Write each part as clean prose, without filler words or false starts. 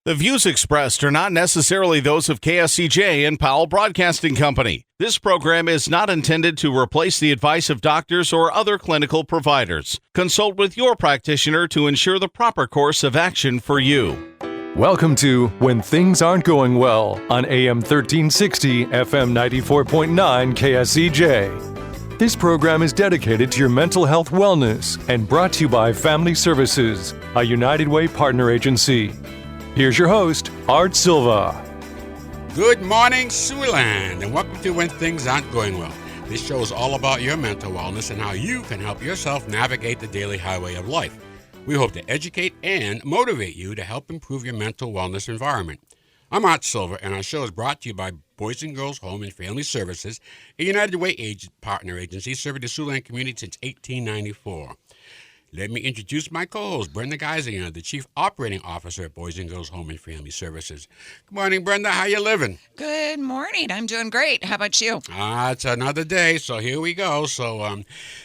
The views expressed are not necessarily those of KSCJ and Powell Broadcasting Company. This program is not intended to replace the advice of doctors or other clinical providers. Consult with your practitioner to ensure the proper course of action for you. Welcome to When Things Aren't Going Well on AM 1360, FM 94.9 KSCJ. This program is dedicated to your mental health wellness and brought to you by Family Services, a United Way partner agency. Here's your host, Art Silva. Good morning, Siouxland, and welcome to When Things Aren't Going Well. This show is all about your mental wellness and how you can help yourself navigate the daily highway of life. We hope to educate and motivate you to help improve your mental wellness environment. I'm Art Silva, and our show is brought to you by Boys and Girls Home and Family Services, a United Way partner agency serving the Siouxland community since 1894. Let me introduce my co-host, Brenda Geisinger, the Chief Operating Officer at Boys and Girls Home and Family Services. Good morning, Brenda. How you living? Good morning. I'm doing great. How about you? It's another day, so here we go. So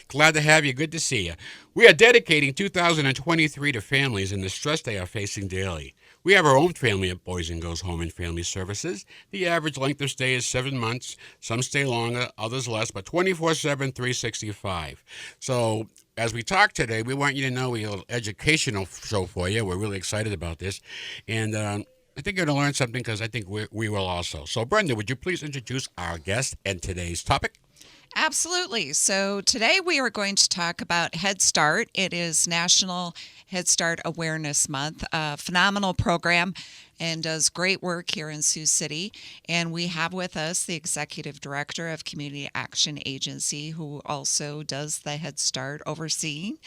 glad to have you. Good to see you. We are dedicating 2023 to families and the stress they are facing daily. We have our own family at Boys and Girls Home and Family Services. The average length of stay is 7 months. Some stay longer, others less, but 24/7, 365. So as we talk today, we want you to know we have an educational show for you. We're really excited about this. And I think you're going to learn something because I think we will also. So, Brenda, would you please introduce our guest and today's topic? Absolutely. So today we are going to talk about Head Start. It is National Head Start Awareness Month, a phenomenal program and does great work here in Sioux City. And we have with us the Executive Director of Community Action Agency, who also does the Head Start overseeing,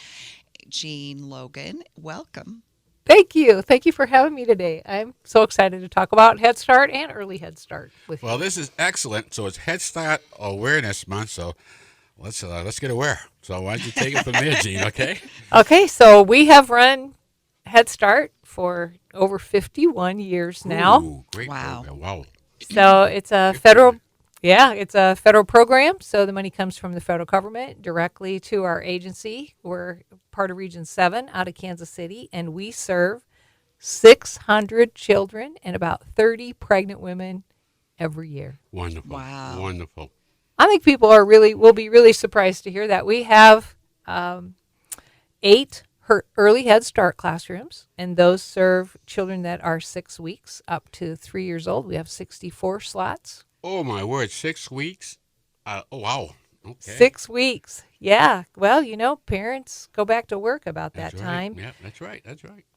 Jean Logan. Welcome. Thank you. Thank you for having me today. I'm so excited to talk about Head Start and Early Head Start with you. Well, this is excellent. So it's Head Start Awareness Month. So let's get aware. So why don't you take it from there, Jean, okay? Okay, so we have run Head Start for over 51 years now. Ooh, great program. Wow. So it's a federal program. So the money comes from the federal government directly to our agency. We're part of Region 7 out of Kansas City, and we serve 600 children and about 30 pregnant women every year. Wonderful. Wow. Wonderful. I think people will be really surprised to hear that. We have 8 early Head Start classrooms, and those serve children that are 6 weeks up to 3 years old. We have 64 slots. Oh, my word. 6 weeks? Oh, wow. Okay. 6 weeks. Yeah. Well, parents go back to work about that time. Yeah, that's right.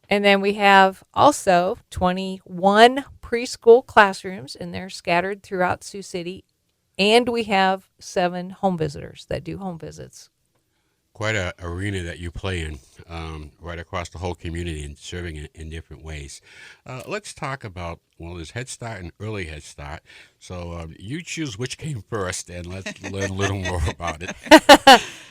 And then we have also 21 preschool classrooms, and they're scattered throughout Sioux City. And we have 7 home visitors that do home visits. Quite an arena that you play in right across the whole community and serving it in different ways. Let's talk about, there's Head Start and Early Head Start. So you choose which came first, and let's learn a little more about it.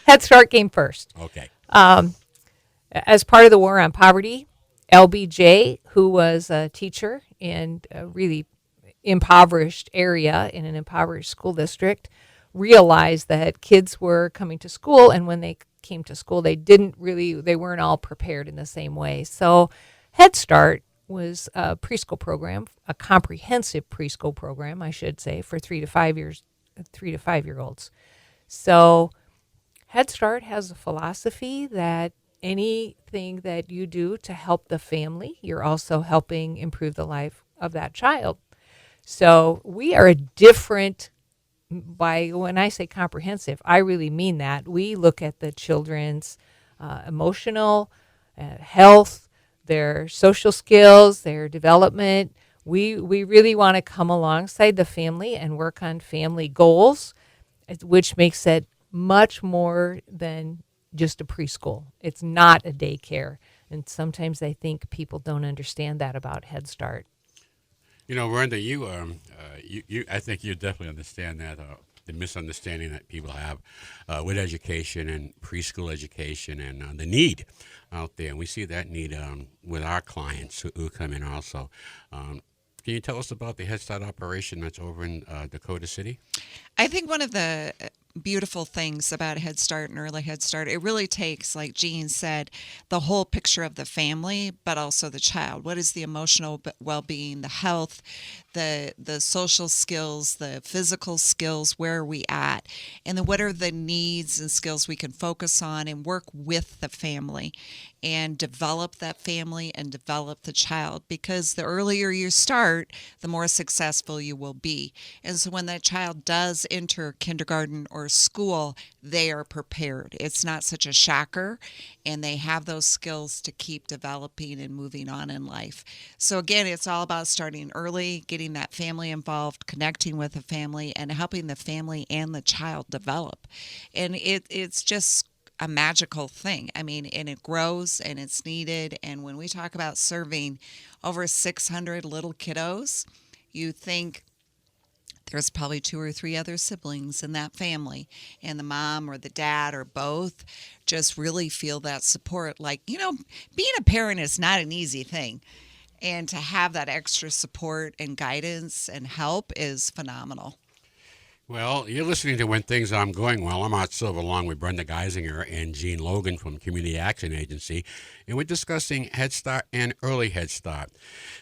Head Start came first. Okay. As part of the war on poverty, LBJ, who was a teacher in a really impoverished area in an impoverished school district, realized that kids were coming to school, and when they came to school, they weren't all prepared in the same way. So Head Start was a preschool program, a comprehensive preschool program, I should say, for 3 to 5-year-olds. So Head Start has a philosophy that anything that you do to help the family, you're also helping improve the life of that child. So we are a different, when I say comprehensive, I really mean that. We look at the children's emotional health, their social skills, their development. We really want to come alongside the family and work on family goals, which makes it much more than just a preschool. It's not a daycare. And sometimes I think people don't understand that about Head Start. Brenda, I think you definitely understand that, the misunderstanding that people have with education and preschool education and the need out there. And we see that need with our clients who come in also. Can you tell us about the Head Start operation that's over in Dakota City? I think one of the beautiful things about Head Start and Early Head Start. It really takes, like Jean said, the whole picture of the family, but also the child. What is the emotional well-being, the health, the social skills, the physical skills, where are we at? And then what are the needs and skills we can focus on and work with the family and develop that family and develop the child, because the earlier you start, the more successful you will be. And so when that child does enter kindergarten or school, they are prepared. It's not such a shocker, and they have those skills to keep developing and moving on in life. So again, it's all about starting early, getting that family involved, connecting with the family, and helping the family and the child develop. And it's just a magical thing. I mean, and it grows and it's needed. And when we talk about serving over 600 little kiddos, you think there's probably 2 or 3 other siblings in that family, and the mom or the dad or both just really feel that support. Like, being a parent is not an easy thing, and to have that extra support and guidance and help is phenomenal. Well, you're listening to When Things Aren't Going Well. I'm Art Silva along with Brenda Geisinger and Jean Logan from Community Action Agency, and we're discussing Head Start and Early Head Start.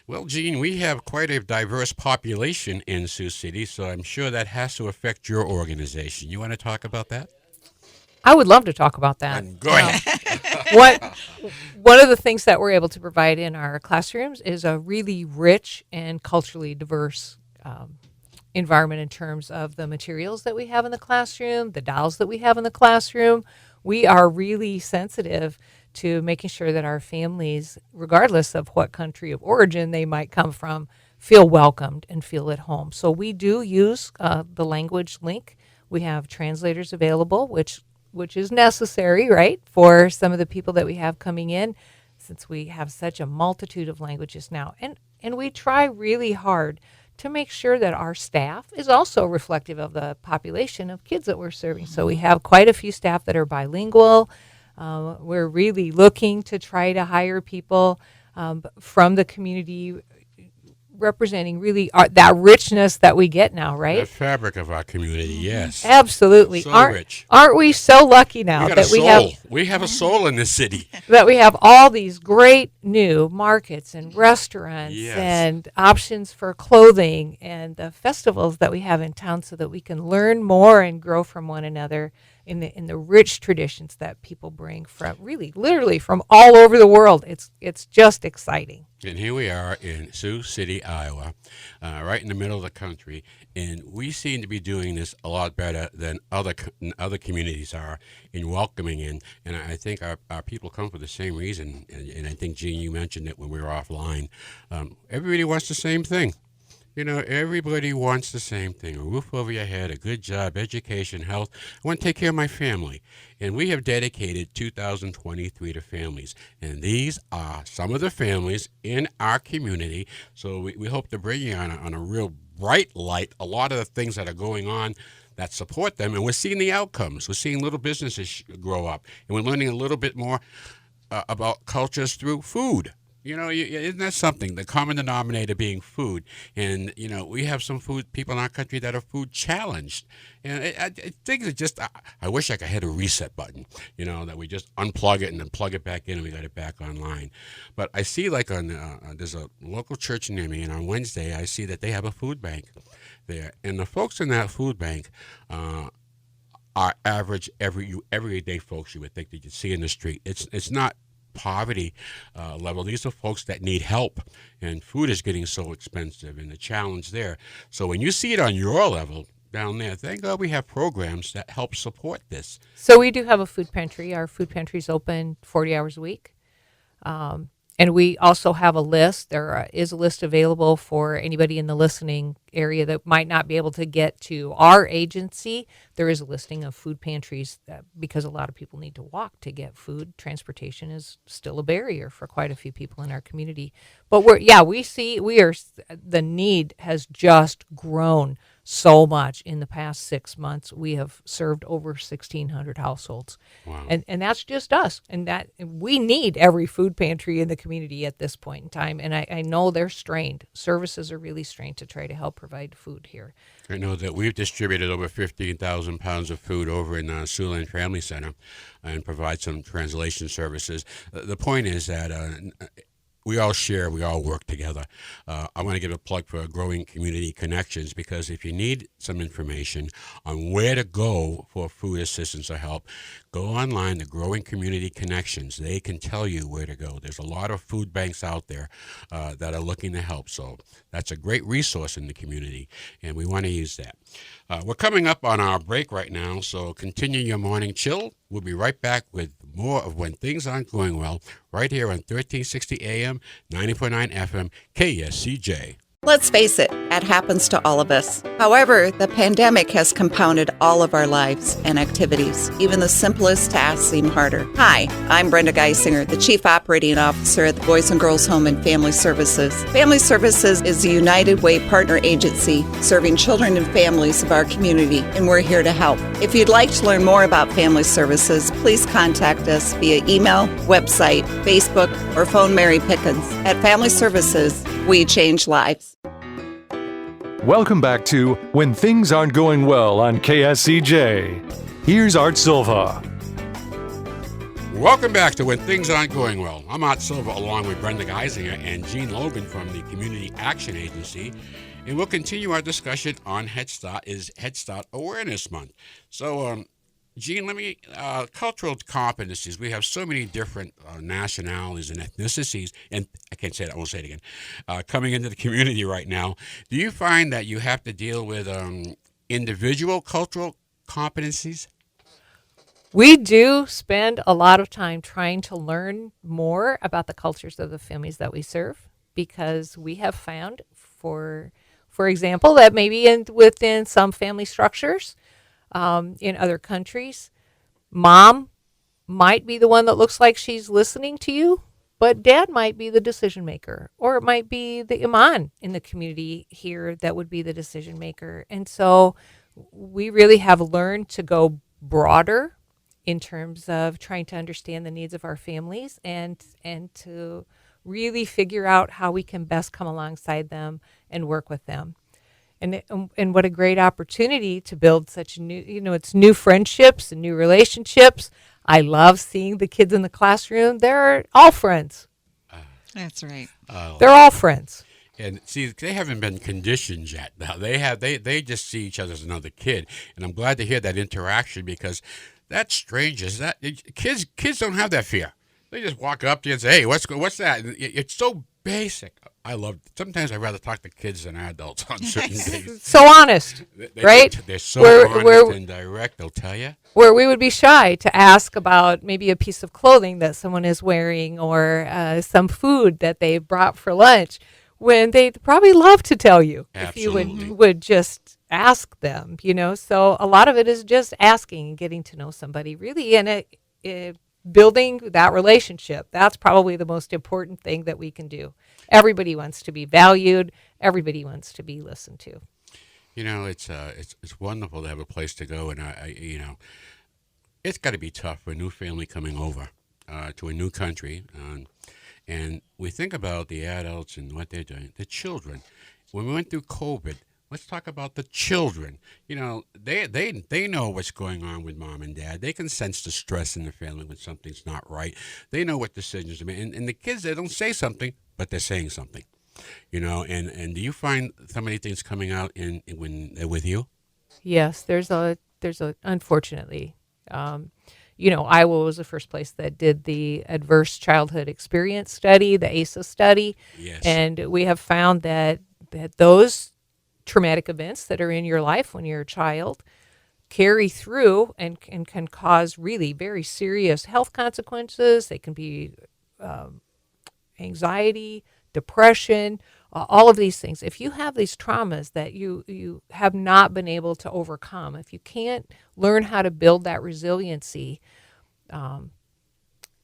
Well, Jean, we have quite a diverse population in Sioux City, so I'm sure that has to affect your organization. You want to talk about that? I would love to talk about that. Go ahead. One of the things that we're able to provide in our classrooms is a really rich and culturally diverse environment in terms of the materials that we have in the classroom, the dolls that we have in the classroom. We are really sensitive to making sure that our families, regardless of what country of origin they might come from, feel welcomed and feel at home. So we do use the language link. We have translators available, which is necessary, right, for some of the people that we have coming in, since we have such a multitude of languages now. And we try really hard to make sure that our staff is also reflective of the population of kids that we're serving. So we have quite a few staff that are bilingual. We're really looking to try to hire people from the community, representing really that richness that we get now, right? The fabric of our community, yes. Absolutely. So rich. Aren't we so lucky now We have a soul in this city. That we have all these great new markets and restaurants Yes. and options for clothing and the festivals that we have in town, so that we can learn more and grow from one another in the rich traditions that people bring from literally from all over the world. It's just exciting. And here we are in Sioux City, Iowa, right in the middle of the country, and we seem to be doing this a lot better than other communities are in welcoming in. And I think our people come for the same reason. And I think, Jean, you mentioned it when we were offline. Everybody wants the same thing. Everybody wants the same thing: a roof over your head, a good job, education, health. I want to take care of my family. And we have dedicated 2023 to families. And these are some of the families in our community. So we hope to bring you on a real bright light a lot of the things that are going on that support them. And we're seeing the outcomes. We're seeing little businesses grow up. And we're learning a little bit more about cultures through food. Isn't that something? The common denominator being food. And, we have some people in our country that are food challenged. And I think it's just, I wish I could hit a reset button, that we just unplug it and then plug it back in and we got it back online. But I see there's a local church near me, and on Wednesday I see that they have a food bank there. And the folks in that food bank are average, everyday folks you would think that you'd see in the street. It's not poverty level. These are folks that need help, and food is getting so expensive, and the challenge there. So when you see it on your level down there, thank God we have programs that help support this. So we do have a food pantry. Our food pantry is open 40 hours a week. And we also have a list. There is a list available for anybody in the listening area that might not be able to get to our agency. There is a listing of food pantries because a lot of people need to walk to get food. Transportation is still a barrier for quite a few people in our community. But the need has just grown so much. In the past 6 months, we have served over 1,600 households. Wow. And that's just us. And that we need every food pantry in the community at this point in time. And I know they're strained. Services are really strained to try to help provide food here. I know that we've distributed over 15,000 pounds of food over in Siouxland Family Center and provide some translation services. The point is that we all share, we all work together. I want to give a plug for Growing Community Connections, because if you need some information on where to go for food assistance or help, go online to Growing Community Connections. They can tell you where to go. There's a lot of food banks out there that are looking to help. So that's a great resource in the community, and we want to use that. We're coming up on our break right now, so continue your morning chill. We'll be right back with more of When Things Aren't Going Well, right here on 1360 AM, 90.9 FM, KSCJ. Let's face it, that happens to all of us. However, the pandemic has compounded all of our lives and activities. Even the simplest tasks seem harder. Hi, I'm Brenda Geisinger, the Chief Operating Officer at the Boys and Girls Home and Family Services. Family Services is a United Way partner agency serving children and families of our community, and we're here to help. If you'd like to learn more about Family Services, please contact us via email, website, Facebook, or phone Mary Pickens. At Family Services, we change lives. Welcome back to When Things Aren't Going Well on KSCJ. Here's Art Silva. Welcome back to When Things Aren't Going Well. I'm Art Silva along with Brenda Geisinger and Jean Logan from the Community Action Agency. And we'll continue our discussion on Head Start Awareness Month. So, Jean, let me, cultural competencies. We have so many different nationalities and ethnicities, and I can't say it, I won't say it again, coming into the community right now. Do you find that you have to deal with individual cultural competencies? We do spend a lot of time trying to learn more about the cultures of the families that we serve, because we have found, for example, that maybe within some family structures, in other countries, mom might be the one that looks like she's listening to you, but dad might be the decision maker, or it might be the imam in the community here that would be the decision maker. And so we really have learned to go broader in terms of trying to understand the needs of our families and to really figure out how we can best come alongside them and work with them. And what a great opportunity to build such it's new friendships and new relationships. I love seeing the kids in the classroom. They're all friends. That's right. They're all friends. And see, they haven't been conditioned yet. Now they just see each other as another kid. And I'm glad to hear that interaction, because that's strange. Is that kids don't have that fear. They just walk up to you and say, "Hey, what's that?" And it's so basic. I love it. Sometimes I'd rather talk to kids than adults on certain days. So honest, right? They're so honest and direct, they'll tell you. Where we would be shy to ask about maybe a piece of clothing that someone is wearing, or some food that they brought for lunch, when they'd probably love to tell you. Absolutely. If you would just ask them, So a lot of it is just asking and getting to know somebody, really, and building that relationship. That's probably the most important thing that we can do. Everybody wants to be valued. Everybody wants to be listened to. It's wonderful to have a place to go, and it's got to be tough for a new family coming over to a new country, and we think about the adults and what they're doing. The children. When we went through COVID, let's talk about the children. They know what's going on with mom and dad. They can sense the stress in the family when something's not right. They know what decisions to make. And the kids, they don't say something, but they're saying something. And do you find so many things coming out when they're with you? Yes, there's a unfortunately, Iowa was the first place that did the Adverse Childhood Experience Study, the ACEs study. Yes. And we have found that those traumatic events that are in your life when you're a child carry through and can cause really very serious health consequences. They can be anxiety, depression, all of these things. If you have these traumas that you have not been able to overcome, if you can't learn how to build that resiliency,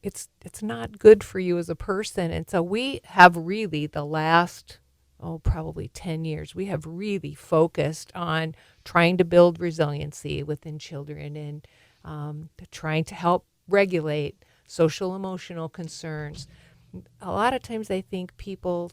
it's not good for you as a person. And so we have really the last probably 10 years, we have really focused on trying to build resiliency within children and trying to help regulate social emotional concerns. A lot of times I think people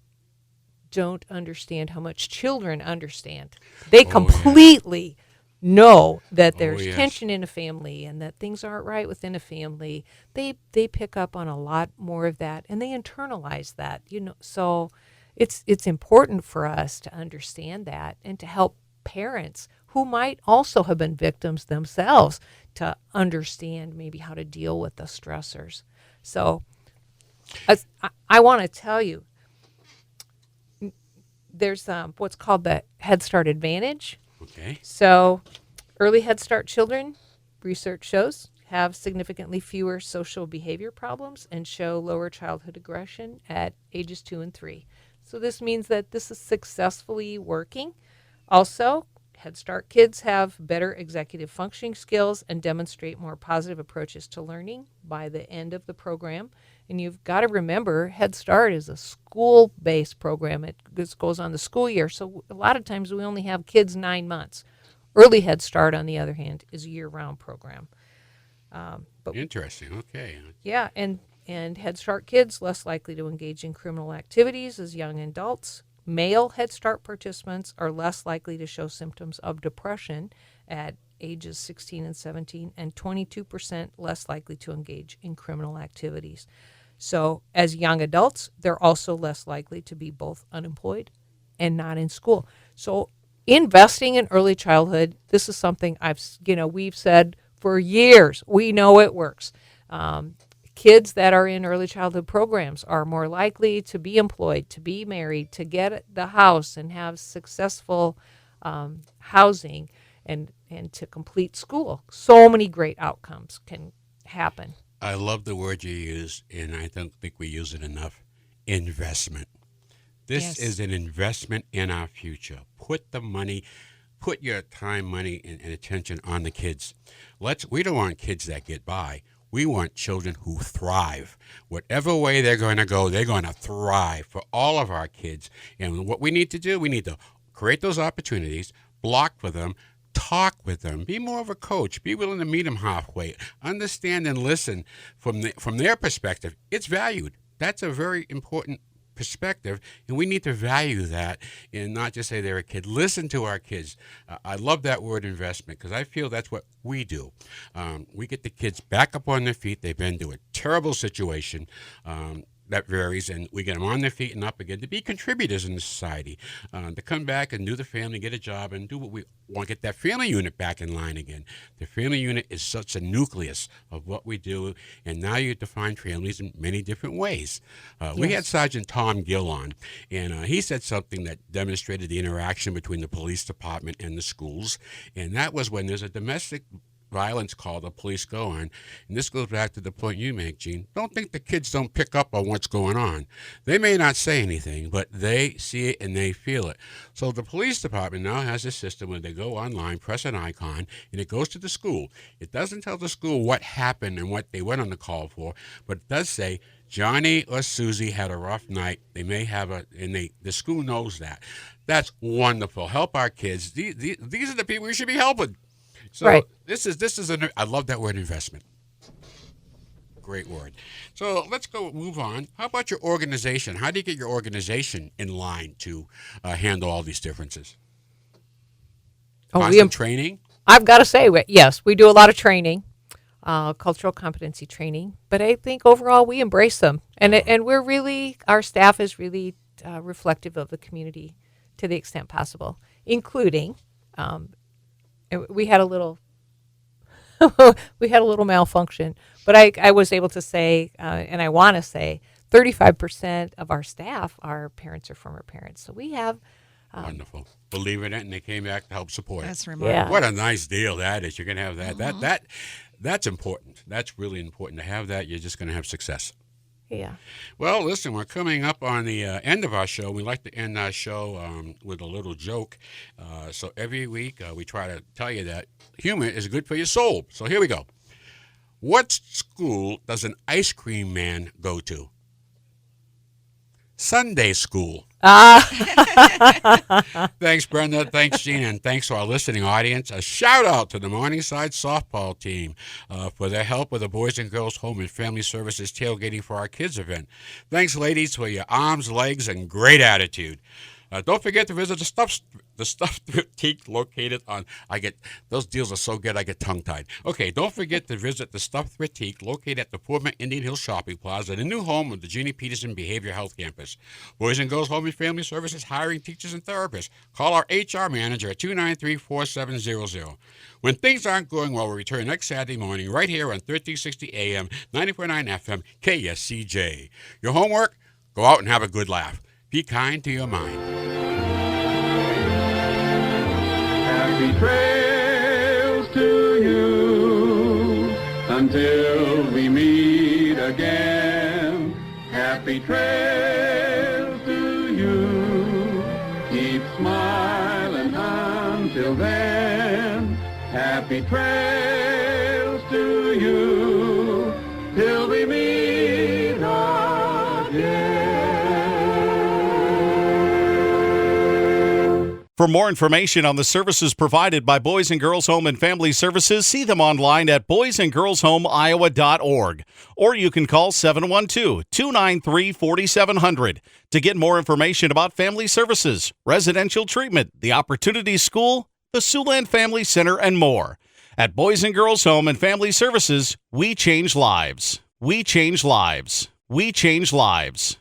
don't understand how much children understand. They completely know that there's tension in a family and that things aren't right within a family. They pick up on a lot more of that and they internalize that, so it's important for us to understand that and to help parents who might also have been victims themselves to understand maybe how to deal with the stressors. So I want to tell you, there's what's called the Head Start Advantage. Okay. So early Head Start children, research shows, have significantly fewer social behavior problems and show lower childhood aggression at ages 2 and 3. So this means that this is successfully working. Also, Head Start kids have better executive functioning skills and demonstrate more positive approaches to learning by the end of the program. And you've got to remember, Head Start is a school-based program. It just goes on the school year. So a lot of times we only have kids 9 months. Early Head Start, on the other hand, is a year-round program. But Interesting. Okay. yeah, and Head Start kids less likely to engage in criminal activities as young adults. Male Head Start participants are less likely to show symptoms of depression at ages 16 and 17, and 22% less likely to engage in criminal activities. So as young adults, they're also less likely to be both unemployed and not in school. So investing in early childhood, this is something we've said for years. We know it works. Kids that are in early childhood programs are more likely to be employed, to be married, to get the house and have successful housing and to complete school. So many great outcomes can happen. I love the word you use, and I don't think we use it enough. Investment. This is an investment in our future. Put the money, put your time, money, and attention on the kids. We don't want kids that get by. We want children who thrive. Whatever way they're going to go, they're going to thrive for all of our kids. And what we need to do, we need to create those opportunities, block for them, talk with them, be more of a coach, be willing to meet them halfway, understand and listen from their perspective. It's valued. That's a very important perspective, and we need to value that and not just say they're a kid. Listen to our kids. I love that word investment because I feel that's what we do. We get the kids back up on their feet. They've been through a terrible situation. That varies, and we get them on their feet and up again to be contributors in the society, to come back and do the family, get a job, and do what we want to get that family unit back in line again. The family unit is such a nucleus of what we do, and now you define families in many different ways. We had Sergeant Tom Gill on, and he said something that demonstrated the interaction between the police department and the schools, and that was when there's a domestic violence call, the police go on. And this goes back to the point you make, Gene. Don't think the kids don't pick up on what's going on. They may not say anything, but they see it and they feel it. So the police department now has a system where they go online, press an icon, and it goes to the school. It doesn't tell the school what happened and what they went on the call for, but it does say Johnny or Susie had a rough night. They may have the school knows that. That's wonderful. Help our kids. These are the people we should be helping. So right. This is I love that word, investment. Great word. So let's move on. How about your organization? How do you get your organization in line to handle all these differences? Constant training? I've got to say, yes, we do a lot of training, cultural competency training, but I think overall we embrace them. And we're really, our staff is really reflective of the community to the extent possible, including we had a little malfunction, but I was able to say, and I want to say, 35% of our staff are parents or former parents. So we have wonderful. Believe in it, and they came back to help support it. That's remarkable. Yeah. What a nice deal that is. You're going to have that. Mm-hmm. That's important. That's really important to have that. You're just going to have success. Yeah. Well, listen, we're coming up on the end of our show. We like to end our show with a little joke. So every week we try to tell you that humor is good for your soul. So here we go. What school does an ice cream man go to? Sunday school. Thanks, Brenda. Thanks, Gene. And thanks to our listening audience. A shout out to the Morningside softball team for their help with the Boys and Girls Home and Family Services tailgating for our kids event. Thanks, ladies, for your arms, legs, and great attitude. Don't forget to visit the Stuffed Boutique located on, those deals are so good I get tongue-tied. Okay, don't forget to visit the Stuffed Boutique located at the Portman Indian Hill Shopping Plaza, the new home of the Jeannie Peterson Behavioral Health Campus. Boys and Girls Home and Family Services hiring teachers and therapists. Call our HR manager at 293-4700. When things aren't going well, we'll return next Saturday morning right here on 1360 AM, 94.9 FM, KSCJ. Your homework? Go out and have a good laugh. Be kind to your mind. Happy trails to you until we meet again. Happy trails to you. Keep smiling until then. Happy trails to you till we meet again. For more information on the services provided by Boys and Girls Home and Family Services, see them online at boysandgirlshomeiowa.org. Or you can call 712-293-4700 to get more information about family services, residential treatment, the Opportunity School, the Siouxland Family Center, and more. At Boys and Girls Home and Family Services, we change lives. We change lives. We change lives.